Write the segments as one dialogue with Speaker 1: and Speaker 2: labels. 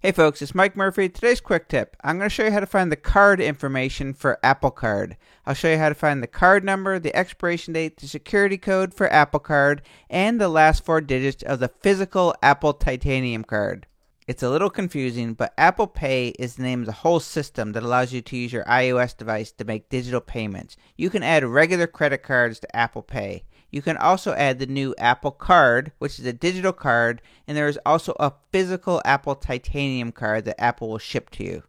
Speaker 1: Hey folks, it's Mike Murphy. Today's quick tip. I'm going to show you how to find the card information for Apple Card. I'll show you how to find the card number, the expiration date, the security code for Apple Card, and the last 4 digits of the physical Apple Titanium card. It's a little confusing, but Apple Pay is the name of the whole system that allows you to use your iOS device to make digital payments. You can add regular credit cards to Apple Pay. You can also add the new Apple Card, which is a digital card, and there is also a physical Apple Titanium card that Apple will ship to you.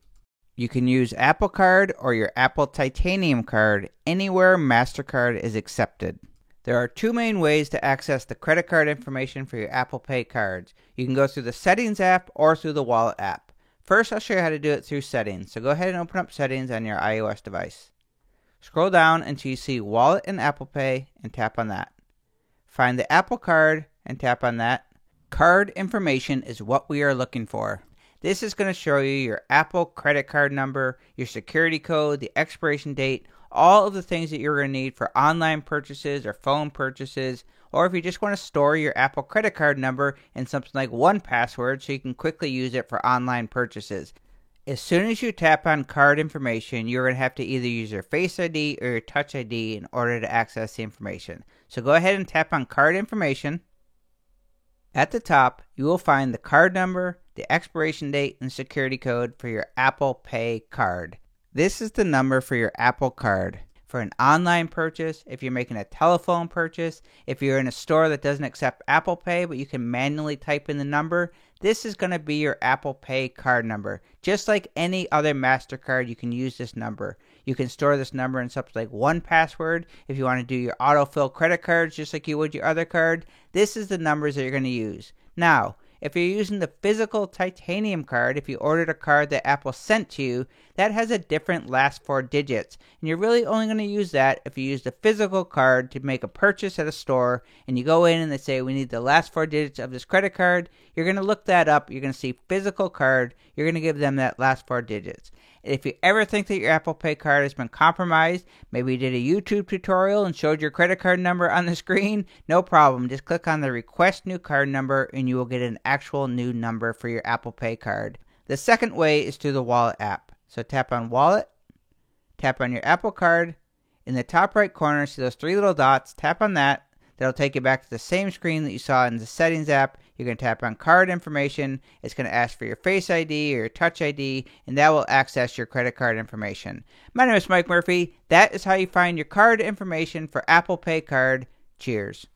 Speaker 1: You can use Apple Card or your Apple Titanium card anywhere MasterCard is accepted. There are 2 main ways to access the credit card information for your Apple Pay cards. You can go through the Settings app or through the Wallet app. First, I'll show you how to do it through Settings. So go ahead and open up Settings on your iOS device. Scroll down until you see Wallet and Apple Pay and tap on that. Find the Apple Card and tap on that. Card information is what we are looking for. This is going to show you your Apple credit card number, your security code, the expiration date, all of the things that you're going to need for online purchases or phone purchases, or if you just want to store your Apple credit card number in something like 1Password so you can quickly use it for online purchases. As soon as you tap on card information, you're going to have to either use your Face ID or your Touch ID in order to access the information. So go ahead and tap on card information. At the top, you will find the card number, the expiration date, and security code for your Apple Pay card. This is the number for your Apple Card. For an online purchase, if you're making a telephone purchase, if you're in a store that doesn't accept Apple Pay but you can manually type in the number, this is going to be your Apple Pay card number. Just like any other MasterCard, you can use this number. You can store this number in something like 1Password. If you want to do your autofill credit cards just like you would your other card, this is the numbers that you're going to use. Now, if you're using the physical Titanium card, if you ordered a card that Apple sent to you, that has a different last 4 digits. And you're really only going to use that if you use the physical card to make a purchase at a store and you go in and they say, we need the last 4 digits of this credit card. You're going to look that up. You're going to see physical card. You're going to give them that last 4 digits. If you ever think that your Apple Pay card has been compromised, maybe you did a YouTube tutorial and showed your credit card number on the screen, no problem. Just click on the Request New Card Number and you will get an actual new number for your Apple Pay card. The second way is through the Wallet app. So tap on Wallet, tap on your Apple Card. In the top right corner, see those 3 little dots, tap on that. That'll take you back to the same screen that you saw in the Settings app. You're going to tap on Card Information. It's going to ask for your Face ID or your Touch ID, and that will access your credit card information. My name is Mike Murphy. That is how you find your card information for Apple Pay card. Cheers.